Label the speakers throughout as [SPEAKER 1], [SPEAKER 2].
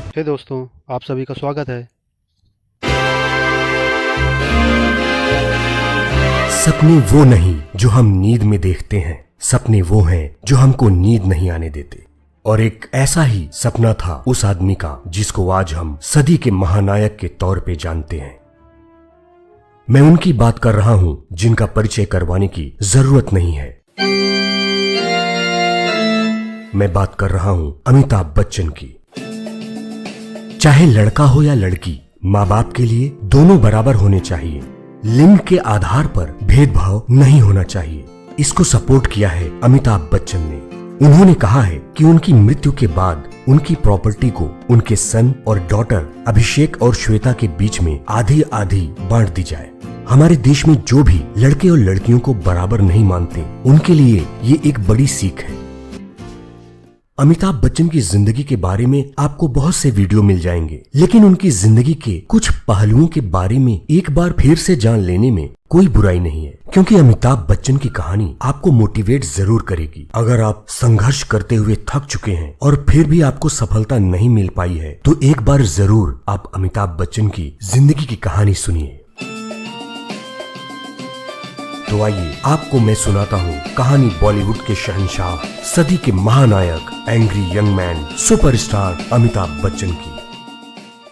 [SPEAKER 1] हे दोस्तों, आप सभी का स्वागत है।
[SPEAKER 2] सपने वो नहीं जो हम नींद में देखते हैं, सपने वो हैं जो हमको नींद नहीं आने देते। और एक ऐसा ही सपना था उस आदमी का जिसको आज हम सदी के महानायक के तौर पे जानते हैं। मैं उनकी बात कर रहा हूं जिनका परिचय करवाने की जरूरत नहीं है। मैं बात कर रहा हूं अमिताभ बच्चन की। चाहे लड़का हो या लड़की, माँ बाप के लिए दोनों बराबर होने चाहिए। लिंग के आधार पर भेदभाव नहीं होना चाहिए। इसको सपोर्ट किया है अमिताभ बच्चन ने। उन्होंने कहा है कि उनकी मृत्यु के बाद उनकी प्रॉपर्टी को उनके सन और डॉटर अभिषेक और श्वेता के बीच में आधी आधी बांट दी जाए। हमारे देश में जो भी लड़के और लड़कियों को बराबर नहीं मानते, उनके लिए ये एक बड़ी सीख है। अमिताभ बच्चन की जिंदगी के बारे में आपको बहुत से वीडियो मिल जाएंगे, लेकिन उनकी जिंदगी के कुछ पहलुओं के बारे में एक बार फिर से जान लेने में कोई बुराई नहीं है, क्योंकि अमिताभ बच्चन की कहानी आपको मोटिवेट जरूर करेगी। अगर आप संघर्ष करते हुए थक चुके हैं और फिर भी आपको सफलता नहीं मिल पाई है, तो एक बार जरूर आप अमिताभ बच्चन की जिंदगी की कहानी सुनिए। तो आइए आपको मैं सुनाता हूँ कहानी बॉलीवुड के शहंशाह, सदी के महानायक, angry young man, superstar Amitabh Bachchan की।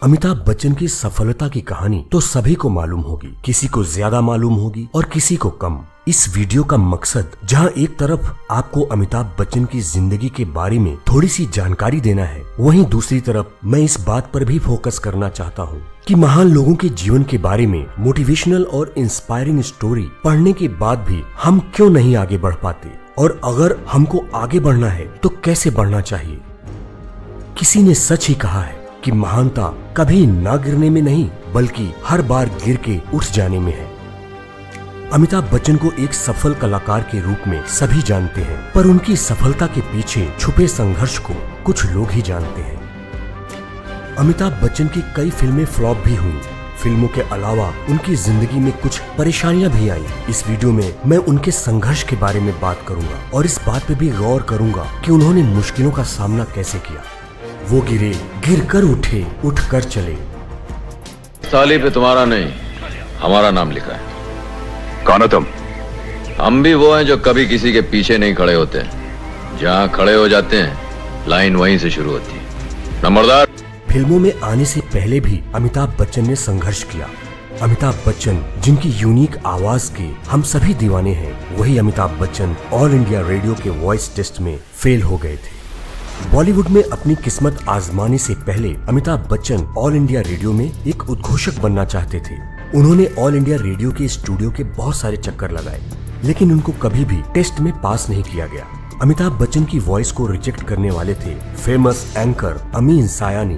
[SPEAKER 2] अमिताभ बच्चन की सफलता की कहानी तो सभी को मालूम होगी, किसी को ज्यादा मालूम होगी और किसी को कम। इस वीडियो का मकसद जहां एक तरफ आपको अमिताभ बच्चन की जिंदगी के बारे में थोड़ी सी जानकारी देना है, वहीं दूसरी तरफ मैं इस बात पर भी फोकस करना चाहता हूं कि महान लोगों के जीवन के बारे में मोटिवेशनल और इंस्पायरिंग स्टोरी पढ़ने के बाद भी हम क्यों नहीं आगे बढ़ पाते, और अगर हमको आगे बढ़ना है तो कैसे बढ़ना चाहिए। किसी ने सच ही कहा है कि महानता कभी ना गिरने में नहीं, बल्कि हर बार गिर के उठ जाने में है। अमिताभ बच्चन को एक सफल कलाकार के रूप में सभी जानते हैं, पर उनकी सफलता के पीछे छुपे संघर्ष को कुछ लोग ही जानते हैं। अमिताभ बच्चन की कई फिल्में फ्लॉप भी हुई। फिल्मों के अलावा उनकी जिंदगी में कुछ परेशानियां भी आई। इस वीडियो में मैं उनके संघर्ष के बारे में बात करूंगा और इस बात पे भी गौर करूंगा कि उन्होंने मुश्किलों का सामना कैसे किया। वो गिरे, गिर कर उठे, उठ कर चले।
[SPEAKER 3] थाली पे तुम्हारा नहीं, हमारा नाम लिखा है।
[SPEAKER 4] कौन हो तुम?
[SPEAKER 3] हम भी वो हैं जो कभी किसी के पीछे नहीं खड़े होते। जहाँ खड़े हो जाते हैं, लाइन वहीं से शुरू होती है। नंबरदार।
[SPEAKER 2] फिल्मों में आने से पहले भी अमिताभ बच्चन ने संघर्ष किया। अमिताभ बच्चन जिनकी यूनिक आवाज के हम सभी दीवाने हैं, वही Amitabh Bachchan all India radio के वॉइस टेस्ट में फेल हो गए थे। बॉलीवुड में अपनी किस्मत आजमाने से पहले Amitabh Bachchan all India radio में एक उद्घोषक बनना चाहते थे। उन्होंने ऑल इंडिया रेडियो के स्टूडियो के बहुत सारे चक्कर लगाए, लेकिन उनको कभी भी टेस्ट में पास नहीं किया गया। अमिताभ बच्चन की वॉइस को रिजेक्ट करने वाले थे फेमस एंकर अमीन सायानी।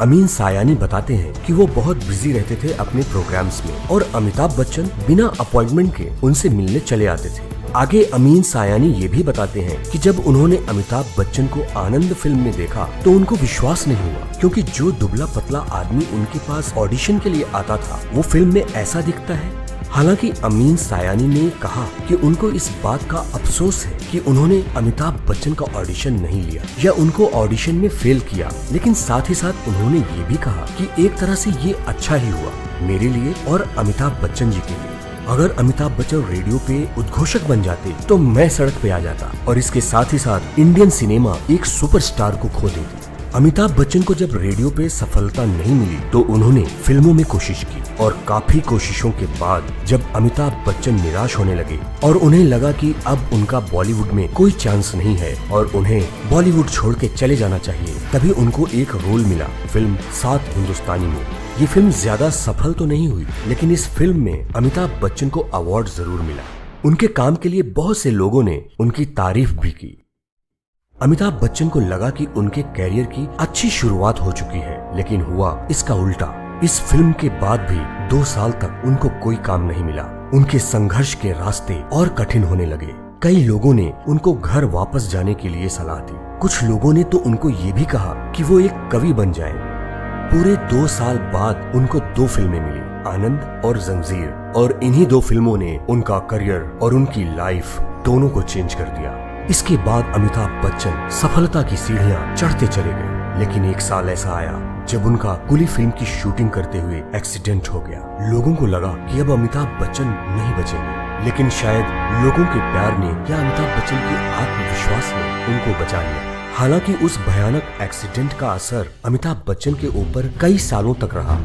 [SPEAKER 2] अमीन सायानी बताते हैं कि वो बहुत बिजी रहते थे अपने प्रोग्राम्स में और अमिताभ बच्चन बिना अपॉइंटमेंट के उनसे मिलने चले आते थे। आगे अमीन सायानी ये भी बताते हैं कि जब उन्होंने अमिताभ बच्चन को आनंद फिल्म में देखा तो उनको विश्वास नहीं हुआ, क्योंकि जो दुबला पतला आदमी उनके पास ऑडिशन के लिए आता था वो फिल्म में ऐसा दिखता है। हालांकि अमीन सायानी ने कहा कि उनको इस बात का अफसोस है कि उन्होंने अमिताभ बच्चन का ऑडिशन नहीं लिया या उनको ऑडिशन में फेल किया, लेकिन साथ ही साथ उन्होंने ये भी कहा कि एक तरह से ये अच्छा ही हुआ मेरे लिए और अमिताभ बच्चन जी के लिए। अगर अमिताभ बच्चन रेडियो पे उद्घोषक बन जाते तो मैं सड़क पे आ जाता और इसके साथ ही साथ इंडियन सिनेमा एक सुपरस्टार को खो देती। अमिताभ बच्चन को जब रेडियो पे सफलता नहीं मिली तो उन्होंने फिल्मों में कोशिश की, और काफी कोशिशों के बाद जब अमिताभ बच्चन निराश होने लगे और उन्हें लगा कि अब उनका बॉलीवुड में कोई चांस नहीं है और उन्हें बॉलीवुड छोड़ के चले जाना चाहिए, तभी उनको एक रोल मिला फिल्म 7 हिंदुस्तानी में। ये फिल्म ज्यादा सफल तो नहीं हुई, लेकिन इस फिल्म में अमिताभ बच्चन को अवार्ड जरूर मिला। उनके काम के लिए बहुत से लोगों ने उनकी तारीफ भी की। अमिताभ बच्चन को लगा कि उनके कैरियर की अच्छी शुरुआत हो चुकी है, लेकिन हुआ इसका उल्टा। इस फिल्म के बाद भी 2 साल तक उनको कोई काम नहीं मिला। उनके संघर्ष के रास्ते और कठिन होने लगे। कई लोगों ने उनको घर वापस जाने के लिए सलाह दी। कुछ लोगों ने तो उनको ये भी कहा कि वो एक कवि बन जाएं। पूरे 2 साल बाद उनको 2 फिल्में मिली, आनंद और जंजीर, और इन्हीं 2 फिल्मों ने उनका करियर और उनकी लाइफ दोनों को चेंज कर दिया। इसके बाद अमिताभ बच्चन सफलता की सीढ़ियां चढ़ते चले गए। लेकिन एक साल ऐसा आया जब उनका कुली फिल्म की शूटिंग करते हुए एक्सीडेंट हो गया। लोगों को लगा कि अब अमिताभ बच्चन नहीं बचेंगे, लेकिन शायद लोगों के प्यार ने या अमिताभ बच्चन के आत्मविश्वास ने उनको बचा लिया। हालांकि उस भयानक एक्सीडेंट का असर अमिताभ बच्चन के ऊपर कई सालों तक रहा,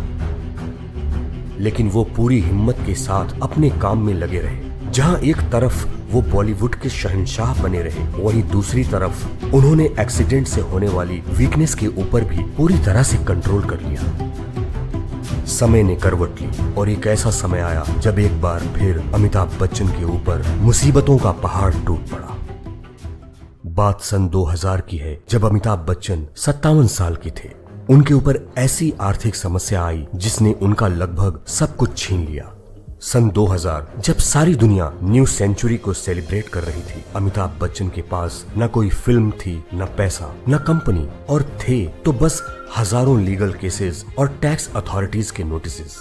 [SPEAKER 2] लेकिन वो पूरी हिम्मत के साथ अपने काम में लगे रहे। जहां एक तरफ वो बॉलीवुड के शहंशाह बने रहे, वहीं दूसरी तरफ उन्होंने एक्सीडेंट से होने वाली वीकनेस के ऊपर भी पूरी तरह से कंट्रोल कर लिया। समय ने करवट ली और एक ऐसा समय आया जब एक बार फिर अमिताभ बच्चन के ऊपर मुसीबतों का पहाड़ टूट पड़ा। बात सन 2000 की है, जब अमिताभ बच्चन 57 साल के थे। उनके ऊपर ऐसी आर्थिक समस्या आई जिसने उनका लगभग सब कुछ छीन लिया। सन 2000 जब सारी दुनिया न्यू सेंचुरी को सेलिब्रेट कर रही थी, अमिताभ बच्चन के पास न कोई फिल्म थी, न पैसा, न कंपनी, और थे तो बस हजारों लीगल केसेस और टैक्स अथॉरिटीज के नोटिसेस।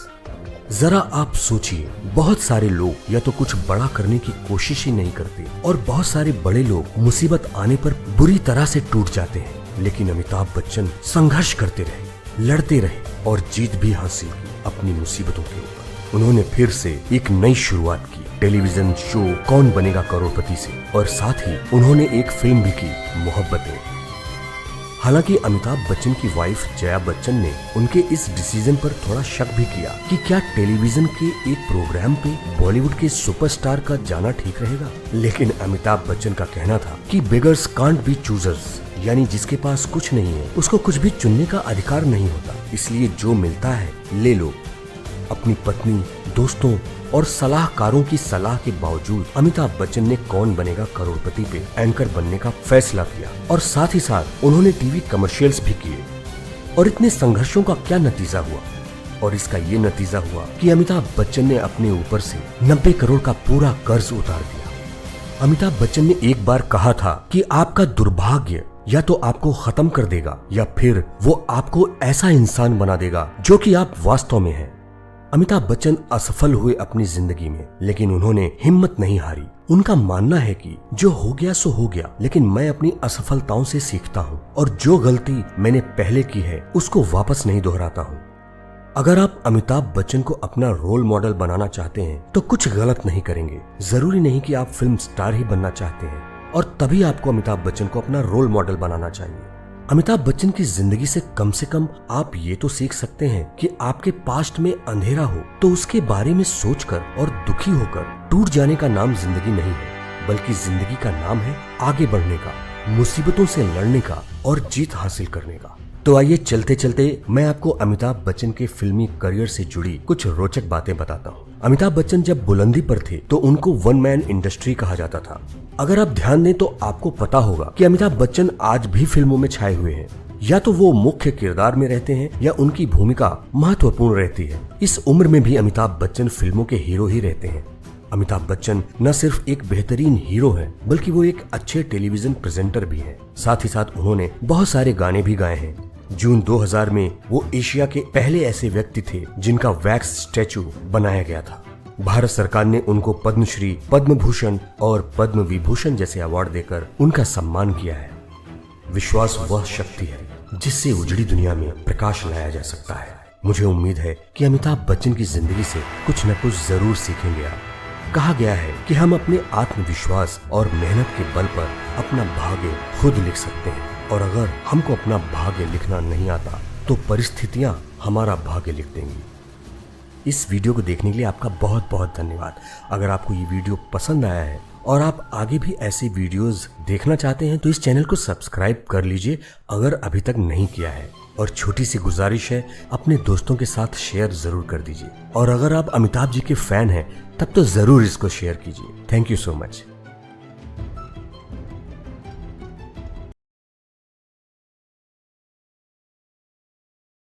[SPEAKER 2] जरा आप सोचिए, बहुत सारे लोग या तो कुछ बड़ा करने की कोशिश ही नहीं करते और बहुत सारे बड़े लोग मुसीबत आने पर बुरी तरह से टूट जाते हैं। लेकिन अमिताभ बच्चन संघर्ष करते रहे, लड़ते रहे और जीत भी हासिल की अपनी मुसीबतों के ऊपर। उन्होंने फिर से एक नई शुरुआत की टेलीविजन शो कौन बनेगा करोड़पति से, और साथ ही उन्होंने एक फिल्म भी की, मोहब्बतें। हालांकि अमिताभ बच्चन की वाइफ जया बच्चन ने उनके इस डिसीजन पर थोड़ा शक भी किया कि क्या टेलीविजन के एक प्रोग्राम पे बॉलीवुड के सुपरस्टार का जाना ठीक रहेगा। लेकिन अमिताभ बच्चन का कहना था कि बेगर्स कांट बी चूजर्स, यानी जिसके पास कुछ नहीं है उसको कुछ भी चुनने का अधिकार नहीं होता, इसलिए जो मिलता है ले लो। अपनी पत्नी, दोस्तों और सलाहकारों की सलाह के बावजूद अमिताभ बच्चन ने कौन बनेगा करोड़पति पे एंकर बनने का फैसला किया, और साथ ही साथ उन्होंने टीवी कमर्शियल्स भी किए। और इतने संघर्षों का क्या नतीजा हुआ? और इसका ये नतीजा हुआ कि अमिताभ बच्चन ने अपने ऊपर से 90 करोड़ का पूरा कर्ज उतार दिया। अमिताभ बच्चन ने एक बार कहा था कि आपका दुर्भाग्य या तो आपको खत्म कर देगा या फिर वो आपको ऐसा इंसान बना देगा जो कि आप वास्तव में हैं। अमिताभ बच्चन असफल हुए अपनी जिंदगी में, लेकिन उन्होंने हिम्मत नहीं हारी। उनका मानना है कि जो हो गया सो हो गया, लेकिन मैं अपनी असफलताओं से सीखता हूँ और जो गलती मैंने पहले की है उसको वापस नहीं दोहराता हूँ। अगर आप अमिताभ बच्चन को अपना रोल मॉडल बनाना चाहते हैं तो कुछ गलत नहीं करेंगे। जरूरी नहीं कि आप फिल्म स्टार ही बनना चाहते हैं और तभी आपको अमिताभ बच्चन को अपना रोल मॉडल बनाना चाहिए। अमिताभ बच्चन की जिंदगी से कम आप ये तो सीख सकते हैं कि आपके पास्ट में अंधेरा हो तो उसके बारे में सोचकर और दुखी होकर टूट जाने का नाम जिंदगी नहीं है, बल्कि जिंदगी का नाम है आगे बढ़ने का, मुसीबतों से लड़ने का और जीत हासिल करने का। तो आइए चलते चलते मैं आपको अमिताभ बच्चन के फिल्मी करियर से जुड़ी कुछ रोचक बातें बताता हूँ। अमिताभ बच्चन जब बुलंदी पर थे तो उनको वन मैन इंडस्ट्री कहा जाता था। अगर आप ध्यान दें तो आपको पता होगा कि अमिताभ बच्चन आज भी फिल्मों में छाए हुए हैं। या तो वो मुख्य किरदार में रहते हैं या उनकी भूमिका महत्वपूर्ण रहती है। इस उम्र में भी अमिताभ बच्चन फिल्मों के हीरो ही रहते हैं। अमिताभ बच्चन न सिर्फ एक बेहतरीन हीरो हैं, बल्कि वो एक अच्छे टेलीविजन प्रेजेंटर भी हैं। साथ ही साथ उन्होंने बहुत सारे गाने भी गाए हैं। जून 2000 में वो एशिया के पहले ऐसे व्यक्ति थे जिनका वैक्स स्टैचू बनाया गया था। भारत सरकार ने उनको पद्मश्री, पद्म भूषण और पद्म विभूषण जैसे अवार्ड देकर उनका सम्मान किया है। विश्वास वह शक्ति है जिससे उजड़ी दुनिया में प्रकाश लाया जा सकता है। मुझे उम्मीद है कि अमिताभ बच्चन की जिंदगी से कुछ न कुछ जरूर सीखेंगे आप। कहा गया है कि हम अपने आत्मविश्वास और मेहनत के बल पर अपना भाग्य खुद लिख सकते हैं, और अगर हमको अपना भाग्य लिखना नहीं आता तो परिस्थितियां हमारा भाग्य लिख देंगी। इस वीडियो को देखने के लिए आपका बहुत बहुत धन्यवाद। अगर आपको ये वीडियो पसंद आया है और आप आगे भी ऐसे वीडियोस देखना चाहते हैं तो इस चैनल को सब्सक्राइब कर लीजिए अगर अभी तक नहीं किया है। और छोटी सी गुजारिश है, अपने दोस्तों के साथ शेयर जरूर कर दीजिए। और अगर आप अमिताभ जी के फैन हैं तब तो जरूर इसको शेयर कीजिए। Thank you so much.